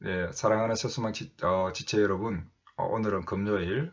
네, 사랑하는 새수망 지체 여러분, 오늘은 금요일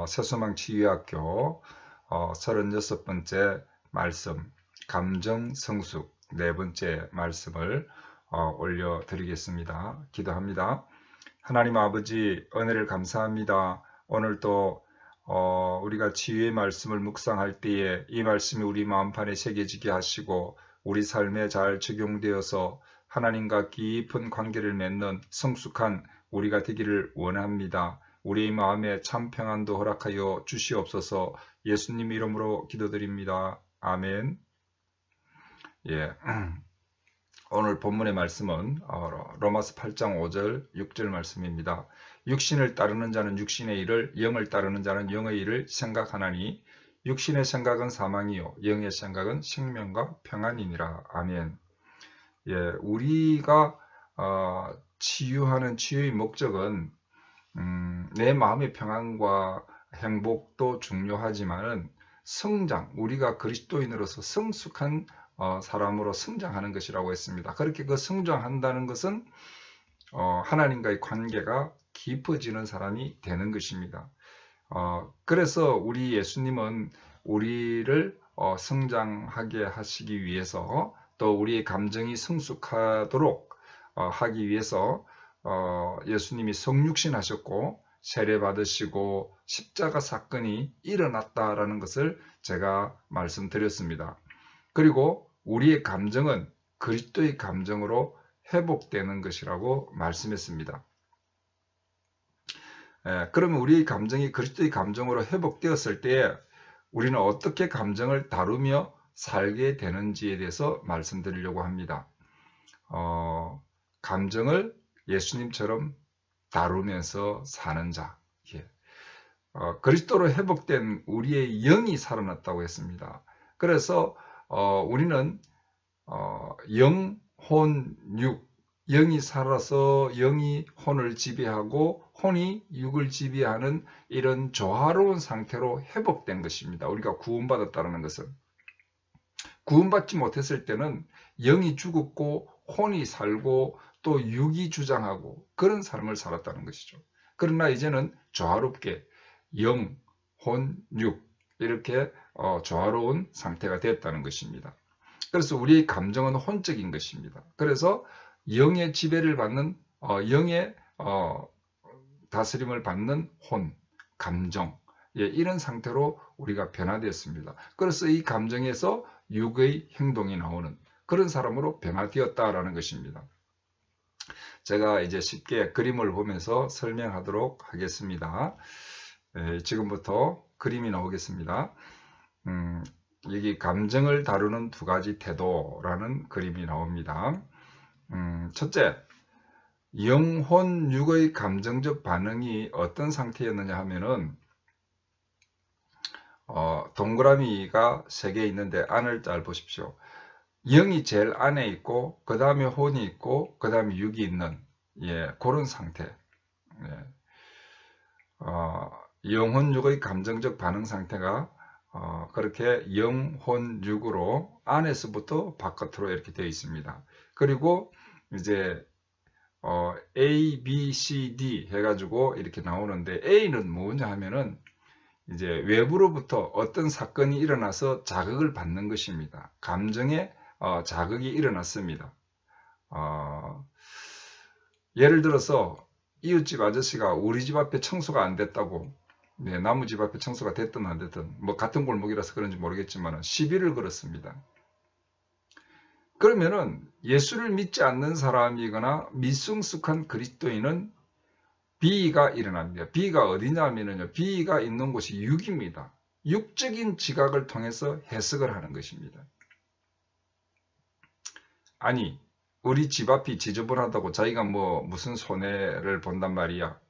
새수망 치유학교 36번째 말씀, 감정 성숙 네 번째 말씀을 올려드리겠습니다. 기도합니다. 하나님 아버지, 은혜를 감사합니다. 오늘도 우리가 치유의 말씀을 묵상할 때에 이 말씀이 우리 마음판에 새겨지게 하시고 우리 삶에 잘 적용되어서 하나님과 깊은 관계를 맺는 성숙한 우리가 되기를 원합니다. 우리의 마음에 참 평안도 허락하여 주시옵소서. 예수님 이름으로 기도드립니다. 아멘. 예. 오늘 본문의 말씀은 로마서 8장 5절 6절 말씀입니다. 육신을 따르는 자는 육신의 일을, 영을 따르는 자는 영의 일을 생각하나니 육신의 생각은 사망이요 영의 생각은 생명과 평안이니라. 아멘. 예, 우리가 치유하는 치유의 목적은 내 마음의 평안과 행복도 중요하지만은 성장, 우리가 그리스도인으로서 성숙한 사람으로 성장하는 것이라고 했습니다. 그렇게 그 성장한다는 것은 하나님과의 관계가 깊어지는 사람이 되는 것입니다. 그래서 우리 예수님은 우리를 성장하게 하시기 위해서 또 우리의 감정이 성숙하도록 하기 위해서 예수님이 성육신 하셨고 세례 받으시고 십자가 사건이 일어났다라는 것을 제가 말씀드렸습니다. 그리고 우리의 감정은 그리스도의 감정으로 회복되는 것이라고 말씀했습니다. 그러면 우리의 감정이 그리스도의 감정으로 회복되었을 때 우리는 어떻게 감정을 다루며 살게 되는지에 대해서 말씀드리려고 합니다. 감정을 예수님처럼 다루면서 사는 자. 예. 그리스도로 회복된 우리의 영이 살아났다고 했습니다. 그래서 우리는 영, 혼, 육, 영이 살아서 영이 혼을 지배하고 혼이 육을 지배하는 이런 조화로운 상태로 회복된 것입니다. 우리가 구원받았다는 것은. 구원받지 못했을 때는 영이 죽었고 혼이 살고 또 육이 주장하고 그런 삶을 살았다는 것이죠. 그러나 이제는 조화롭게 영, 혼, 육 이렇게 조화로운 상태가 되었다는 것입니다. 그래서 우리의 감정은 혼적인 것입니다. 그래서 영의 지배를 받는 영의 다스림을 받는 혼, 감정 이런 상태로 우리가 변화되었습니다. 그래서 이 감정에서 육의 행동이 나오는 그런 사람으로 변화되었다라는 것입니다. 제가 이제 쉽게 그림을 보면서 설명하도록 하겠습니다. 지금부터 그림이 나오겠습니다. 여기 감정을 다루는 두 가지 태도라는 그림이 나옵니다. 첫째, 영혼 육의 감정적 반응이 어떤 상태였느냐 하면은 동그라미가 3개 있는데 안을 잘 보십시오. 영이 제일 안에 있고 그 다음에 혼이 있고 그 다음에 육이 있는 그런 상태. 영혼 육의 감정적 반응 상태가 그렇게 영, 혼, 육으로 안에서부터 바깥으로 이렇게 되어 있습니다. 그리고 이제 A, B, C, D 해가지고 이렇게 나오는데 A는 뭐냐 하면은 이제 외부로부터 어떤 사건이 일어나서 자극을 받는 것입니다. 감정에 자극이 일어났습니다. 예를 들어서 이웃집 아저씨가 우리 집 앞에 청소가 안 됐다고 나무 집 앞에 청소가 됐든 안 됐든 뭐 같은 골목이라서 그런지 모르겠지만 시비를 걸었습니다. 그러면은 예수를 믿지 않는 사람이거나 미성숙한 그리스도인은 비가 일어납니다. 비가 어디냐면요. 비가 있는 곳이 육입니다. 육적인 지각을 통해서 해석을 하는 것입니다. 아니, 우리 집 앞이 지저분하다고 자기가 뭐 무슨 손해를 본단 말이야.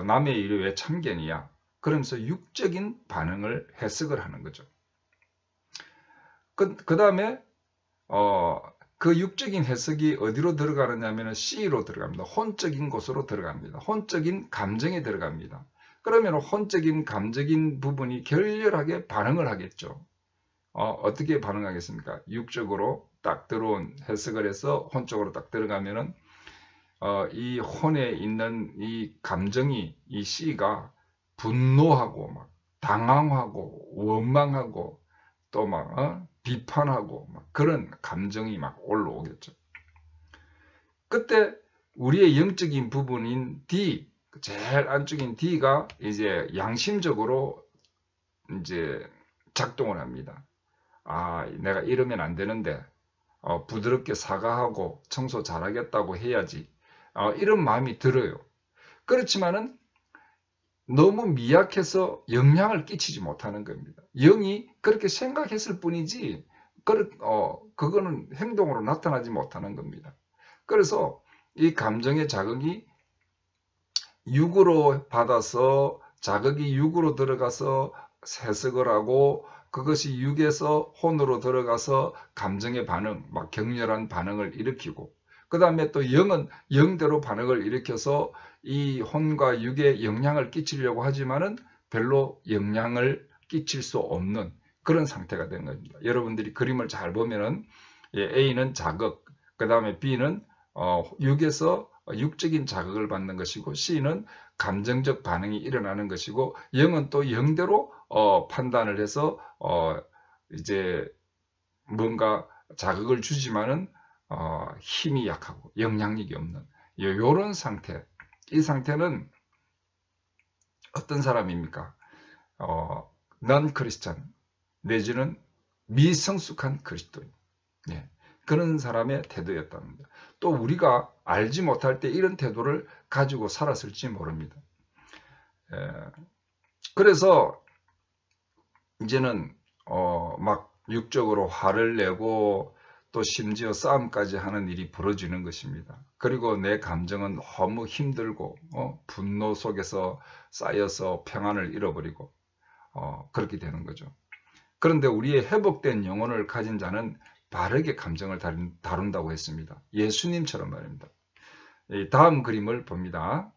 남의 일이 왜 참견이야. 그러면서 육적인 반응을 해석을 하는 거죠. 그 다음에 그 육적인 해석이 어디로 들어가느냐면 C로 들어갑니다. 혼적인 곳으로 들어갑니다. 혼적인 감정에 들어갑니다. 그러면 혼적인 감적인 부분이 결렬하게 반응을 하겠죠. 어떻게 반응하겠습니까? 육적으로 딱 들어온 해석을 해서 혼적으로 딱 들어가면은 이 혼에 있는 이 감정이 이 C가 분노하고 막 당황하고 원망하고 또 막 비판하고 막 그런 감정이 막 올라오겠죠. 그때 우리의 영적인 부분인 D, 제일 안쪽인 D가 이제 양심적으로 이제 작동을 합니다. 아, 내가 이러면 안 되는데 부드럽게 사과하고 청소 잘하겠다고 해야지. 이런 마음이 들어요. 그렇지만은 너무 미약해서 영향을 끼치지 못하는 겁니다. 영이 그렇게 생각했을 뿐이지 그거는 행동으로 나타나지 못하는 겁니다. 그래서 이 감정의 자극이 육으로 받아서 자극이 육으로 들어가서 해석을 하고 그것이 육에서 혼으로 들어가서 감정의 반응, 막 격렬한 반응을 일으키고 그 다음에 또 영은 영대로 반응을 일으켜서 이 혼과 육에 영향을 끼치려고 하지만은 별로 영향을 끼칠 수 없는 그런 상태가 된 겁니다. 여러분들이 그림을 잘 보면은 A는 자극, 그 다음에 B는 육에서 육적인 자극을 받는 것이고 C는 감정적 반응이 일어나는 것이고 영은 또 영대로 판단을 해서 이제 뭔가 자극을 주지만은 힘이 약하고 영향력이 없는 요런 상태. 이 상태는 어떤 사람입니까? 넌 크리스찬 내지는 미성숙한 그리스도인. 네. 그런 사람의 태도였답니다. 또 우리가 알지 못할 때 이런 태도를 가지고 살았을지 모릅니다. 그래서 이제는 막 육적으로 화를 내고 또 심지어 싸움까지 하는 일이 벌어지는 것입니다. 그리고 내 감정은 너무 힘들고 분노 속에서 쌓여서 평안을 잃어버리고 그렇게 되는 거죠. 그런데 우리의 회복된 영혼을 가진 자는 바르게 감정을 다룬다고 했습니다. 예수님처럼 말입니다. 다음 그림을 봅니다.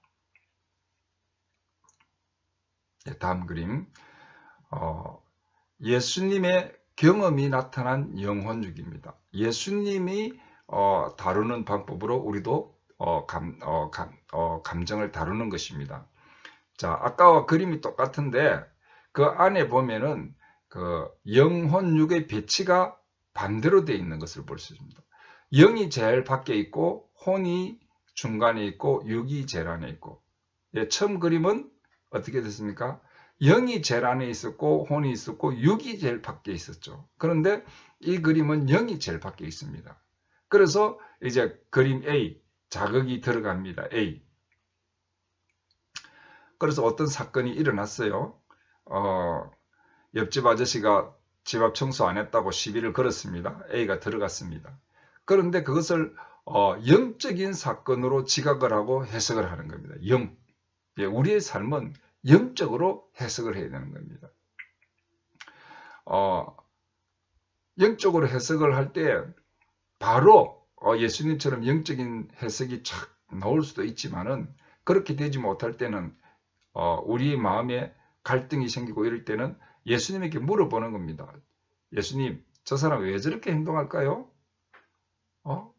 다음 그림. 예수님의 경험이 나타난 영혼육입니다. 예수님이 다루는 방법으로 우리도 감정을 다루는 것입니다. 자, 아까와 그림이 똑같은데 그 안에 보면은 그 영혼육의 배치가 반대로 되어 있는 것을 볼 수 있습니다. 영이 제일 밖에 있고 혼이 중간에 있고 육이 제일 안에 있고 처음 그림은 어떻게 됐습니까? 영이 제일 안에 있었고 혼이 있었고 육이 제일 밖에 있었죠. 그런데 이 그림은 영이 제일 밖에 있습니다. 그래서 이제 그림 A, 자극이 들어갑니다. A. 그래서 어떤 사건이 일어났어요. 옆집 아저씨가 집 앞 청소 안 했다고 시비를 걸었습니다. A가 들어갔습니다. 그런데 그것을 영적인 사건으로 지각을 하고 해석을 하는 겁니다. 영. 우리의 삶은 영적으로 해석을 해야 되는 겁니다. 영적으로 해석을 할 때 바로 예수님처럼 영적인 해석이 착 나올 수도 있지만은 그렇게 되지 못할 때는 우리 마음에 갈등이 생기고 이럴 때는 예수님에게 물어보는 겁니다. 예수님, 저 사람 왜 저렇게 행동할까요?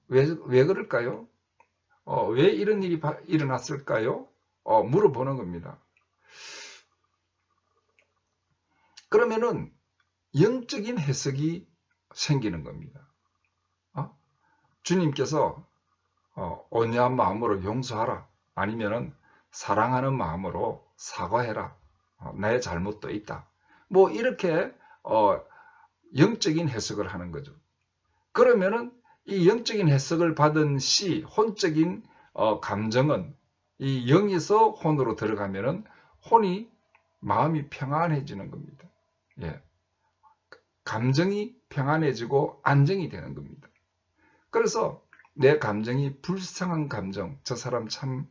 왜 그럴까요? 왜 이런 일이 일어났을까요? 물어보는 겁니다. 그러면은 영적인 해석이 생기는 겁니다. 주님께서 온유한 마음으로 용서하라. 아니면은 사랑하는 마음으로 사과해라. 나의 잘못도 있다. 뭐 이렇게 영적인 해석을 하는 거죠. 그러면은 이 영적인 해석을 받은 시, 혼적인 감정은 이 영에서 혼으로 들어가면은 혼이 마음이 평안해지는 겁니다. 예. 감정이 평안해지고 안정이 되는 겁니다. 그래서 내 감정이 불쌍한 감정, 저 사람 참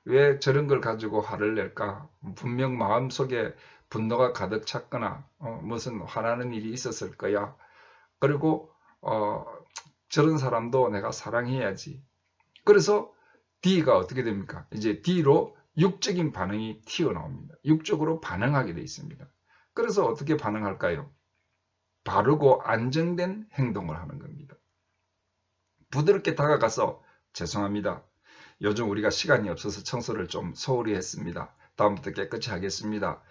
왜 저런 걸 가지고 화를 낼까? 분명 마음속에 분노가 가득 찼거나 무슨 화나는 일이 있었을 거야. 그리고 저런 사람도 내가 사랑해야지. 그래서 D가 어떻게 됩니까? 이제 D로 육적인 반응이 튀어나옵니다. 육적으로 반응하게 되어 있습니다. 그래서 어떻게 반응할까요? 바르고 안정된 행동을 하는 겁니다. 부드럽게 다가가서 죄송합니다. 요즘 우리가 시간이 없어서 청소를 좀 소홀히 했습니다. 다음부터 깨끗이 하겠습니다.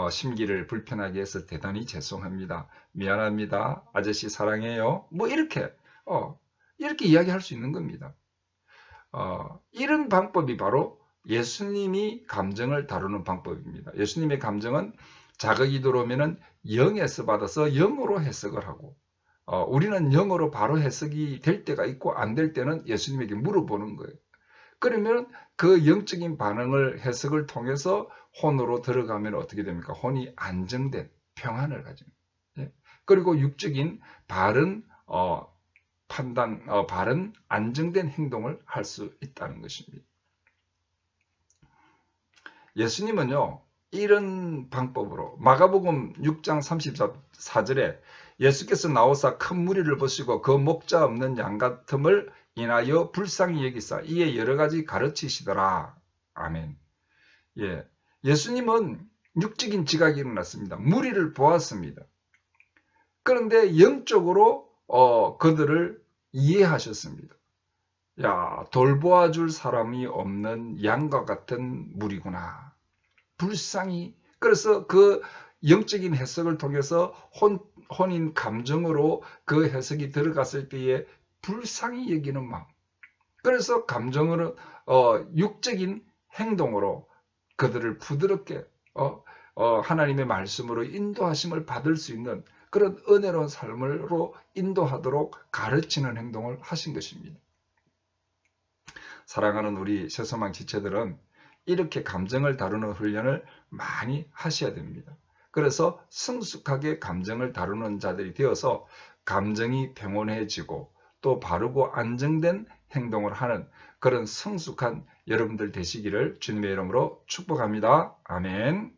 심기를 불편하게 해서 대단히 죄송합니다. 미안합니다. 아저씨 사랑해요. 뭐 이렇게 이야기할 수 있는 겁니다. 이런 방법이 바로 예수님이 감정을 다루는 방법입니다. 예수님의 감정은 자극이 들어오면은 영에서 받아서 영으로 해석을 하고, 우리는 영어로 바로 해석이 될 때가 있고 안 될 때는 예수님에게 물어보는 거예요. 그러면 그 영적인 반응을 해석을 통해서 혼으로 들어가면 어떻게 됩니까? 혼이 안정된 평안을 가집니다. 예? 그리고 육적인 바른 판단, 바른 안정된 행동을 할 수 있다는 것입니다. 예수님은요, 이런 방법으로 마가복음 6장 34절에 예수께서 나오사 큰 무리를 보시고 그 목자 없는 양 같음을 인하여 불쌍히 여기사 이에 여러 가지 가르치시더라. 아멘. 예, 예수님은 육적인 지각이 일어났습니다. 무리를 보았습니다. 그런데 영적으로 그들을 이해하셨습니다. 야, 돌보아줄 사람이 없는 양과 같은 무리구나. 불쌍히. 그래서 그 영적인 해석을 통해서 혼인 감정으로 그 해석이 들어갔을 때에 불쌍히 여기는 마음. 그래서 감정으로 육적인 행동으로 그들을 부드럽게 하나님의 말씀으로 인도하심을 받을 수 있는 그런 은혜로운 삶으로 인도하도록 가르치는 행동을 하신 것입니다. 사랑하는 우리 새소망 지체들은 이렇게 감정을 다루는 훈련을 많이 하셔야 됩니다. 그래서 성숙하게 감정을 다루는 자들이 되어서 감정이 평온해지고 또 바르고 안정된 행동을 하는 그런 성숙한 여러분들 되시기를 주님의 이름으로 축복합니다. 아멘.